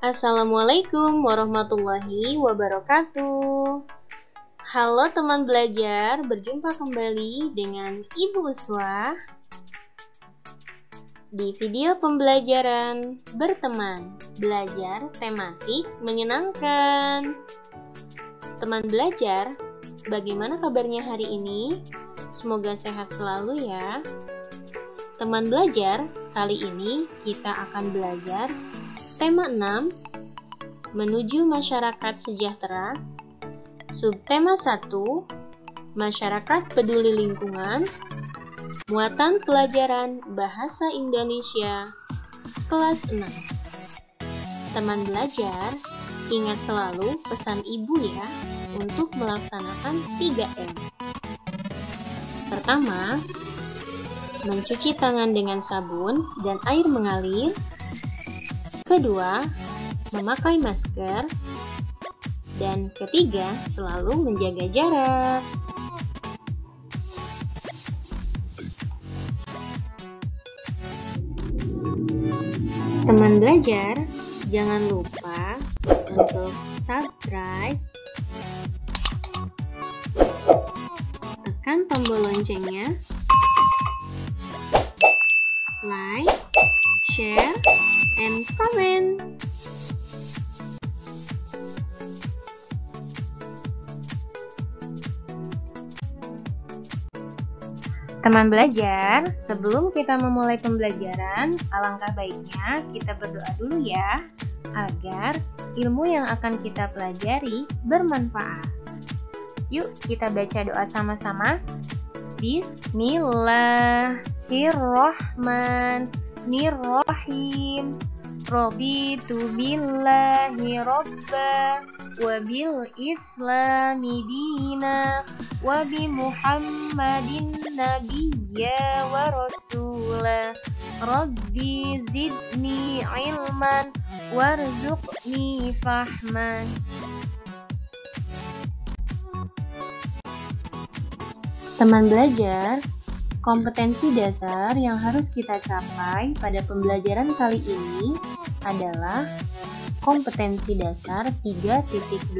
Assalamualaikum warahmatullahi wabarakatuh. Halo teman belajar, berjumpa kembali dengan Ibu Uswah di video pembelajaran berteman, belajar tematik menyenangkan. Teman belajar, bagaimana kabarnya hari ini? Semoga sehat selalu ya. Teman belajar, kali ini kita akan belajar tema 6, menuju masyarakat sejahtera. Subtema 1, masyarakat peduli lingkungan. Muatan pelajaran Bahasa Indonesia kelas 6. Teman belajar, ingat selalu pesan ibu ya untuk melaksanakan 3M. Pertama, mencuci tangan dengan sabun dan air mengalir. Kedua, memakai masker. Dan ketiga, selalu menjaga jarak. Teman belajar, jangan lupa untuk subscribe, tekan tombol loncengnya, like, share, and comment. Teman belajar, sebelum kita memulai pembelajaran, alangkah baiknya kita berdoa dulu ya, agar ilmu yang akan kita pelajari bermanfaat. Yuk kita baca doa sama-sama. Bismillahirrahmanirrahim. Raditu billahi robba wa bil islami dina wa bi muhammadin nabiyya wa rasula. Rabbi zidni ilman warzuqni fahman. Teman belajar, kompetensi dasar yang harus kita capai pada pembelajaran kali ini adalah kompetensi dasar 3.8,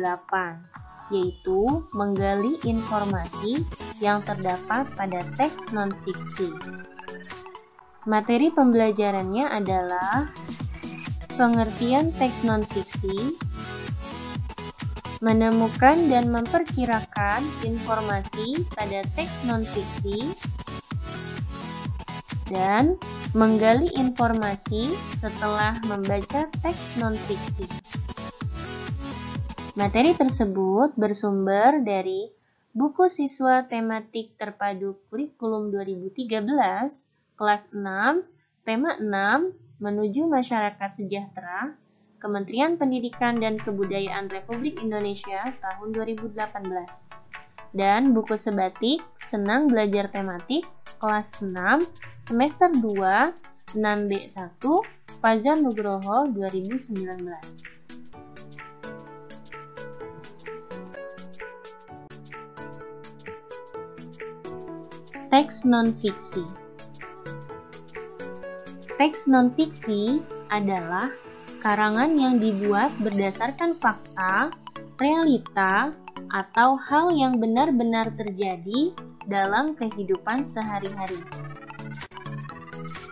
yaitu menggali informasi yang terdapat pada teks non-fiksi. Materi pembelajarannya adalah pengertian teks non-fiksi, menemukan dan memperkirakan informasi pada teks non-fiksi, dan menggali informasi setelah membaca teks non-fiksi. Materi tersebut bersumber dari buku siswa tematik terpadu kurikulum 2013, kelas 6, tema 6, menuju masyarakat sejahtera, Kementerian Pendidikan dan Kebudayaan Republik Indonesia tahun 2018. Dan buku sebatik Senang Belajar Tematik kelas 6 semester 2 6B1 Fajar Nugroho 2019. Teks non-fiksi. Teks non-fiksi adalah karangan yang dibuat berdasarkan fakta, realita, atau hal yang benar-benar terjadi dalam kehidupan sehari-hari.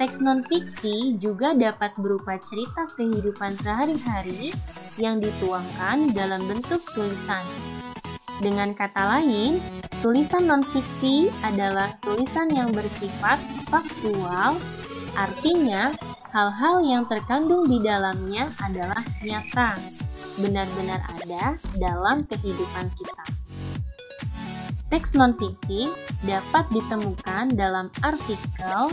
Teks non-fiksi juga dapat berupa cerita kehidupan sehari-hari yang dituangkan dalam bentuk tulisan. Dengan kata lain, tulisan non-fiksi adalah tulisan yang bersifat faktual, artinya hal-hal yang terkandung di dalamnya adalah nyata, benar-benar ada dalam kehidupan kita. Teks non-fiksi dapat ditemukan dalam artikel,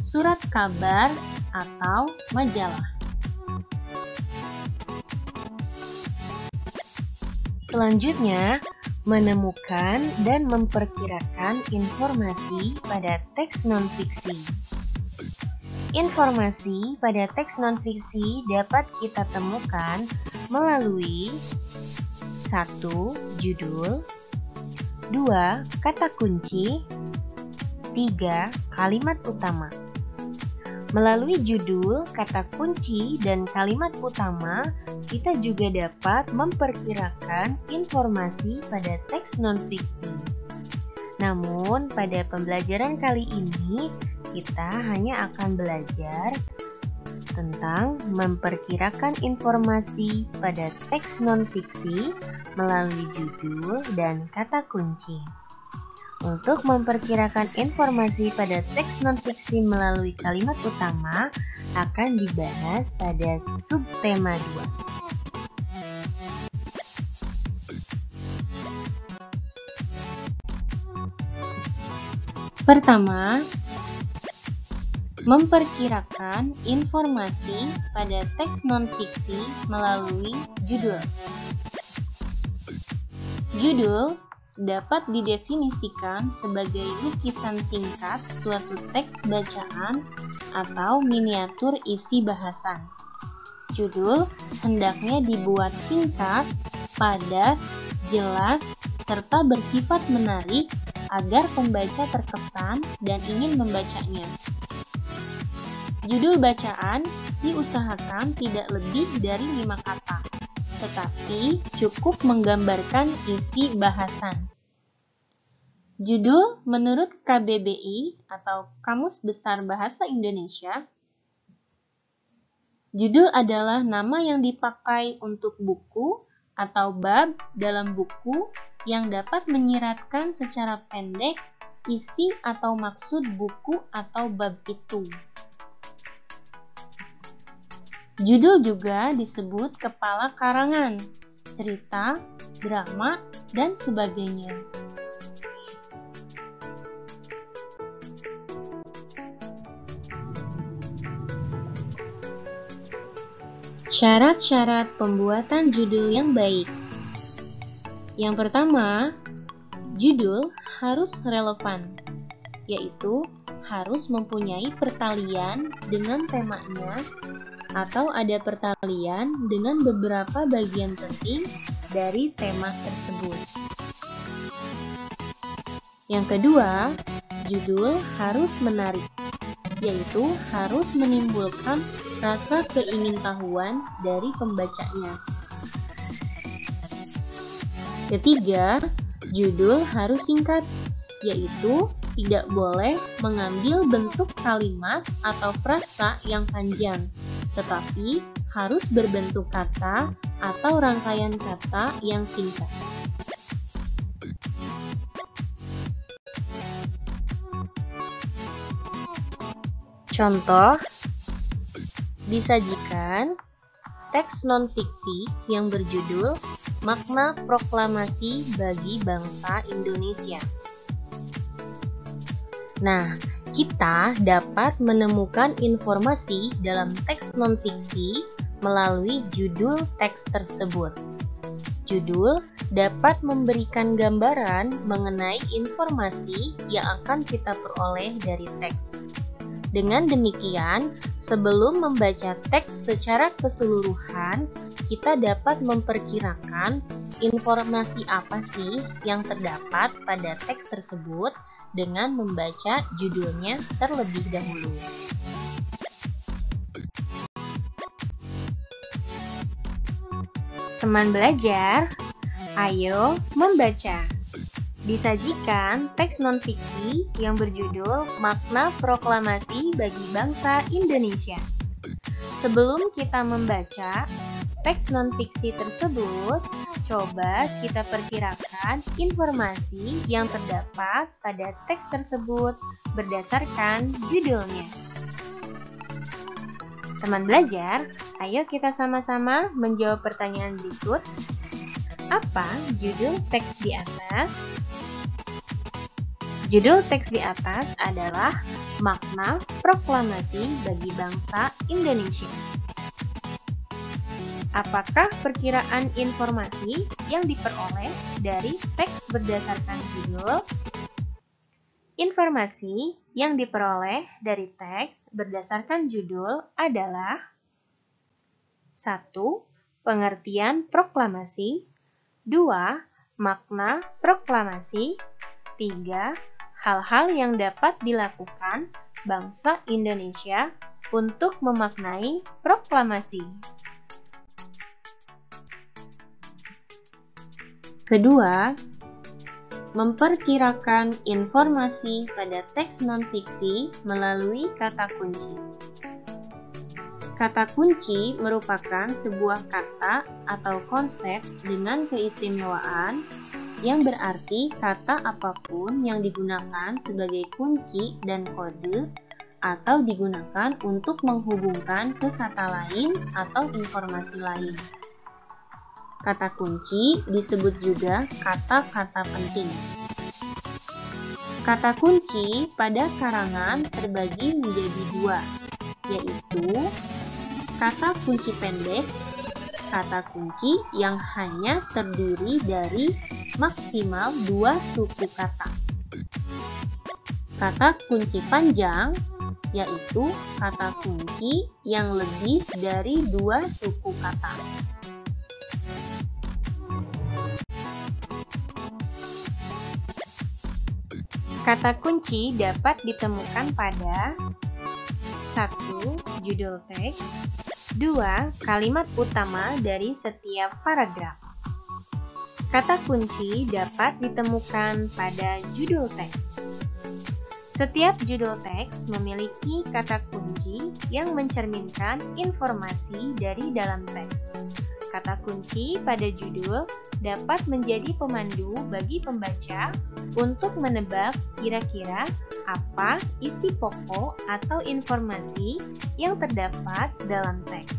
surat kabar, atau majalah. Selanjutnya, menemukan dan memperkirakan informasi pada teks non-fiksi. Informasi pada teks non-fiksi dapat kita temukan melalui 1. Judul, 2. Kata kunci, 3. Kalimat utama. Melalui judul, kata kunci, dan kalimat utama, kita juga dapat memperkirakan informasi pada teks non-fiksi. Namun, pada pembelajaran kali ini, kita hanya akan belajar tentang memperkirakan informasi pada teks non-fiksi melalui judul dan kata kunci. Untuk memperkirakan informasi pada teks non-fiksi melalui kalimat utama akan dibahas pada subtema 2. Pertama, memperkirakan informasi pada teks non-fiksi melalui judul. Judul dapat didefinisikan sebagai lukisan singkat suatu teks bacaan atau miniatur isi bahasan. Judul hendaknya dibuat singkat, padat, jelas, serta bersifat menarik agar pembaca terkesan dan ingin membacanya. Judul bacaan diusahakan tidak lebih dari 5 kata, tetapi cukup menggambarkan isi bahasan. Judul menurut KBBI atau Kamus Besar Bahasa Indonesia, judul adalah nama yang dipakai untuk buku atau bab dalam buku yang dapat menyiratkan secara pendek isi atau maksud buku atau bab itu. Judul juga disebut kepala karangan, cerita, drama, dan sebagainya. Syarat-syarat pembuatan judul yang baik. Yang pertama, judul harus relevan, yaitu harus mempunyai pertalian dengan temanya atau ada pertalian dengan beberapa bagian penting dari tema tersebut. Yang kedua, judul harus menarik, yaitu harus menimbulkan rasa keingintahuan dari pembacanya. Ketiga, judul harus singkat, yaitu tidak boleh mengambil bentuk kalimat atau frasa yang panjang, tetapi harus berbentuk kata atau rangkaian kata yang singkat. Contoh, disajikan teks non-fiksi yang berjudul Makna Proklamasi bagi Bangsa Indonesia. Nah, kita dapat menemukan informasi dalam teks non-fiksi melalui judul teks tersebut. Judul dapat memberikan gambaran mengenai informasi yang akan kita peroleh dari teks. Dengan demikian, sebelum membaca teks secara keseluruhan, kita dapat memperkirakan informasi apa sih yang terdapat pada teks tersebut dengan membaca judulnya terlebih dahulu. Teman belajar, ayo membaca. Disajikan teks non-fiksi yang berjudul Makna Proklamasi bagi Bangsa Indonesia. Sebelum kita membaca teks non-fiksi tersebut, coba kita perkirakan informasi yang terdapat pada teks tersebut berdasarkan judulnya. Teman belajar, ayo kita sama-sama menjawab pertanyaan berikut. Apa judul teks di atas? Judul teks di atas adalah Makna Proklamasi bagi Bangsa Indonesia. Apakah perkiraan informasi yang diperoleh dari teks berdasarkan judul? Informasi yang diperoleh dari teks berdasarkan judul adalah 1. Pengertian proklamasi, 2. Makna proklamasi, 3. Hal-hal yang dapat dilakukan bangsa Indonesia untuk memaknai proklamasi. Kedua, memperkirakan informasi pada teks non-fiksi melalui kata kunci. Kata kunci merupakan sebuah kata atau konsep dengan keistimewaan yang berarti kata apapun yang digunakan sebagai kunci dan kode atau digunakan untuk menghubungkan ke kata lain atau informasi lain. Kata kunci disebut juga kata-kata penting. Kata kunci pada karangan terbagi menjadi dua, yaitu kata kunci pendek, kata kunci yang hanya terdiri dari maksimal 2 suku kata. Kata kunci panjang, yaitu kata kunci yang lebih dari 2 suku kata. Kata kunci dapat ditemukan pada 1. Judul teks, 2. Kalimat utama dari setiap paragraf. Kata kunci dapat ditemukan pada judul teks. Setiap judul teks memiliki kata kunci yang mencerminkan informasi dari dalam teks. Kata kunci pada judul dapat menjadi pemandu bagi pembaca untuk menebak kira-kira apa isi pokok atau informasi yang terdapat dalam teks.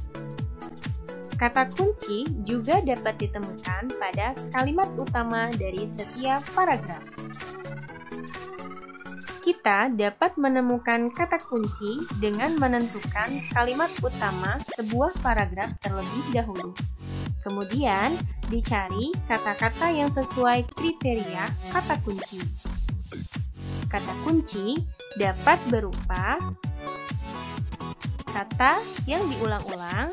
Kata kunci juga dapat ditemukan pada kalimat utama dari setiap paragraf. Kita dapat menemukan kata kunci dengan menentukan kalimat utama sebuah paragraf terlebih dahulu. Kemudian, dicari kata-kata yang sesuai kriteria kata kunci. Kata kunci dapat berupa kata yang diulang-ulang,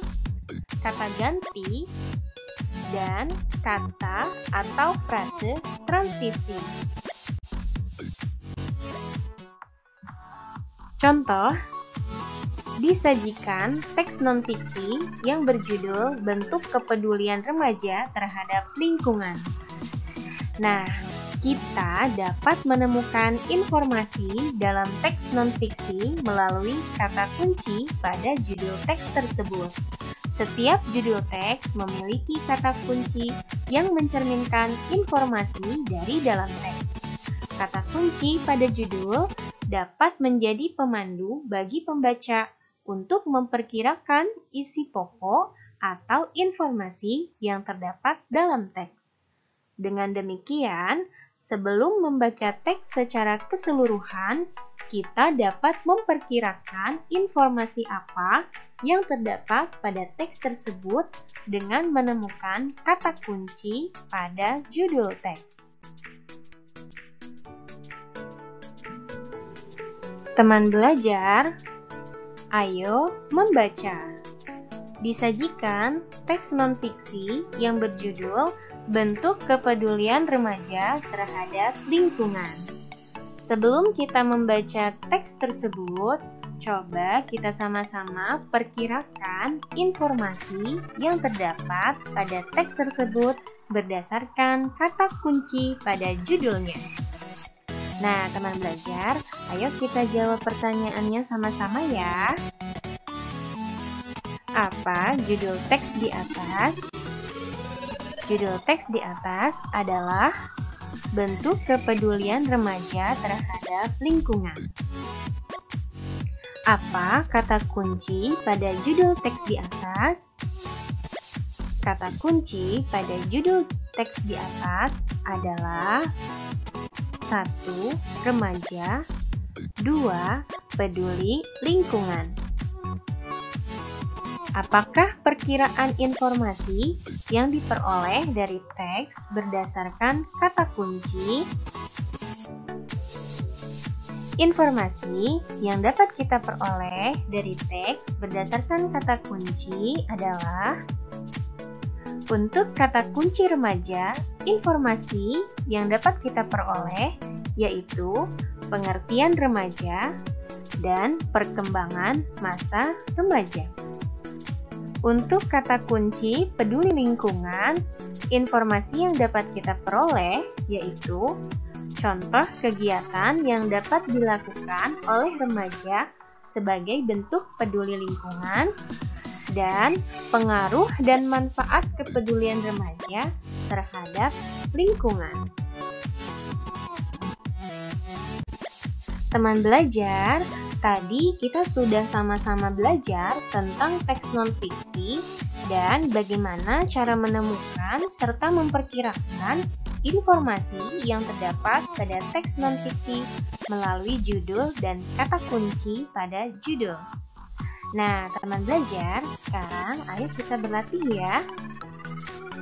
kata ganti, dan kata atau frase transisi. Contoh, disajikan teks non-fiksi yang berjudul Bentuk Kepedulian Remaja Terhadap Lingkungan. Nah, kita dapat menemukan informasi dalam teks non-fiksi melalui kata kunci pada judul teks tersebut. Setiap judul teks memiliki kata kunci yang mencerminkan informasi dari dalam teks. Kata kunci pada judul dapat menjadi pemandu bagi pembaca untuk memperkirakan isi pokok atau informasi yang terdapat dalam teks. Dengan demikian, sebelum membaca teks secara keseluruhan, kita dapat memperkirakan informasi apa yang terdapat pada teks tersebut dengan menemukan kata kunci pada judul teks. Teman belajar, ayo membaca. Disajikan teks non-fiksi yang berjudul Bentuk Kepedulian Remaja Terhadap Lingkungan. Sebelum kita membaca teks tersebut, coba kita sama-sama perkirakan informasi yang terdapat pada teks tersebut berdasarkan kata kunci pada judulnya. Nah, teman belajar, ayo kita jawab pertanyaannya sama-sama ya. Apa judul teks di atas? Judul teks di atas adalah Bentuk Kepedulian Remaja Terhadap Lingkungan. Apa kata kunci pada judul teks di atas? Kata kunci pada judul teks di atas adalah 1. Remaja, 2. Peduli lingkungan. Apakah perkiraan informasi yang diperoleh dari teks berdasarkan kata kunci? Informasi yang dapat kita peroleh dari teks berdasarkan kata kunci adalah: untuk kata kunci remaja, informasi yang dapat kita peroleh yaitu pengertian remaja, dan perkembangan masa remaja. Untuk kata kunci peduli lingkungan, informasi yang dapat kita peroleh yaitu contoh kegiatan yang dapat dilakukan oleh remaja sebagai bentuk peduli lingkungan, dan pengaruh dan manfaat kepedulian remaja terhadap lingkungan. Teman belajar, tadi kita sudah sama-sama belajar tentang teks non-fiksi dan bagaimana cara menemukan serta memperkirakan informasi yang terdapat pada teks non-fiksi melalui judul dan kata kunci pada judul. Nah, teman belajar, sekarang ayo kita berlatih ya.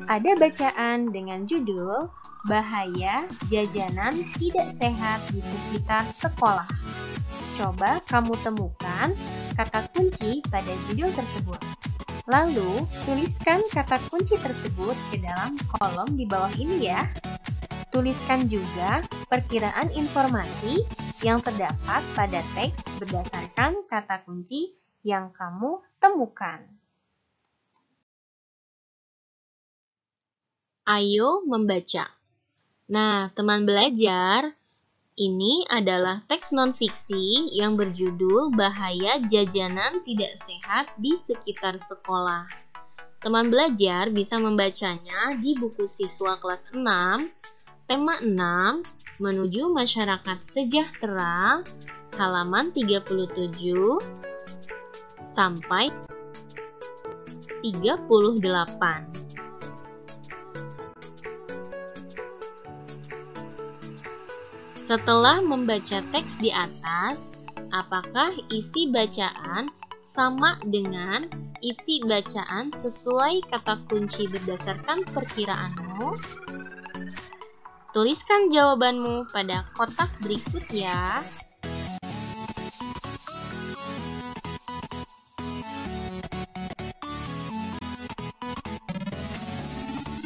Ada bacaan dengan judul Bahaya Jajanan Tidak Sehat di Sekitar Sekolah. Coba kamu temukan kata kunci pada judul tersebut. Lalu, tuliskan kata kunci tersebut ke dalam kolom di bawah ini ya. Tuliskan juga perkiraan informasi yang terdapat pada teks berdasarkan kata kunci yang kamu temukan. Ayo membaca. Nah, teman belajar, ini adalah teks non-fiksi yang berjudul Bahaya Jajanan Tidak Sehat di Sekitar Sekolah. Teman belajar bisa membacanya di buku siswa kelas 6, tema 6, Menuju Masyarakat Sejahtera, halaman 37 sampai 38. Setelah membaca teks di atas, apakah isi bacaan sama dengan isi bacaan sesuai kata kunci berdasarkan perkiraanmu? Tuliskan jawabanmu pada kotak berikut ya.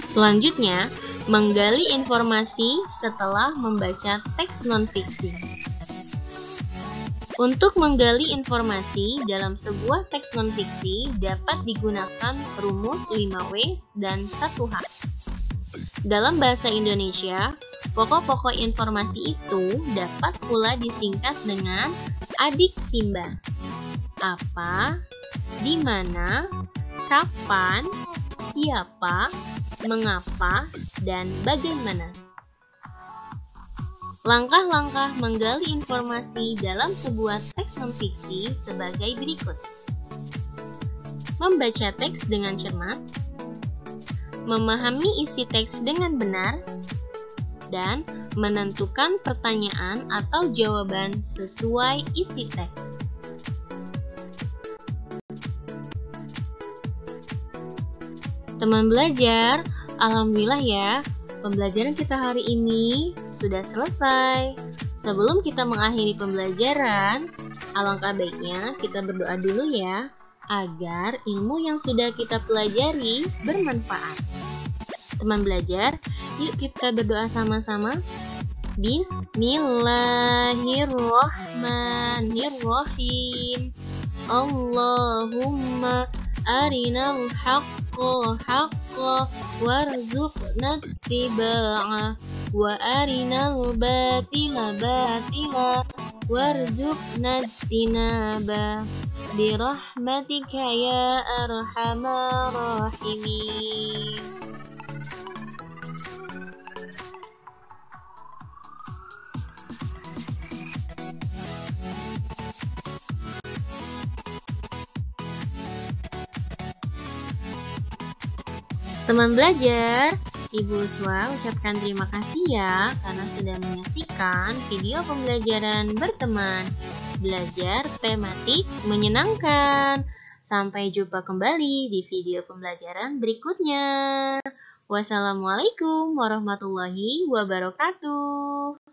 Selanjutnya, menggali informasi setelah membaca teks non-fiksi. Untuk menggali informasi dalam sebuah teks non-fiksi dapat digunakan rumus 5W dan 1H. Dalam bahasa Indonesia, pokok-pokok informasi itu dapat pula disingkat dengan adik Simba. Apa, di mana, kapan, siapa, mengapa, dan bagaimana. Langkah-langkah menggali informasi dalam sebuah teks non-fiksi sebagai berikut. Membaca teks dengan cermat, memahami isi teks dengan benar, dan menentukan pertanyaan atau jawaban sesuai isi teks. Teman belajar, alhamdulillah ya, pembelajaran kita hari ini sudah selesai. Sebelum kita mengakhiri pembelajaran, alangkah baiknya kita berdoa dulu ya, agar ilmu yang sudah kita pelajari bermanfaat. Teman belajar, yuk kita berdoa sama-sama. Bismillahirrahmanirrahim. Allahumma arinal haqqa haqqa warzuqna ittiba'ah wa arinal batila batila warzuqna ijtinabah birahmatika ya arhamar rahimin. Teman belajar, Ibu Uswa ucapkan terima kasih ya karena sudah menyaksikan video pembelajaran berteman. Belajar tematik menyenangkan. Sampai jumpa kembali di video pembelajaran berikutnya. Wassalamualaikum warahmatullahi wabarakatuh.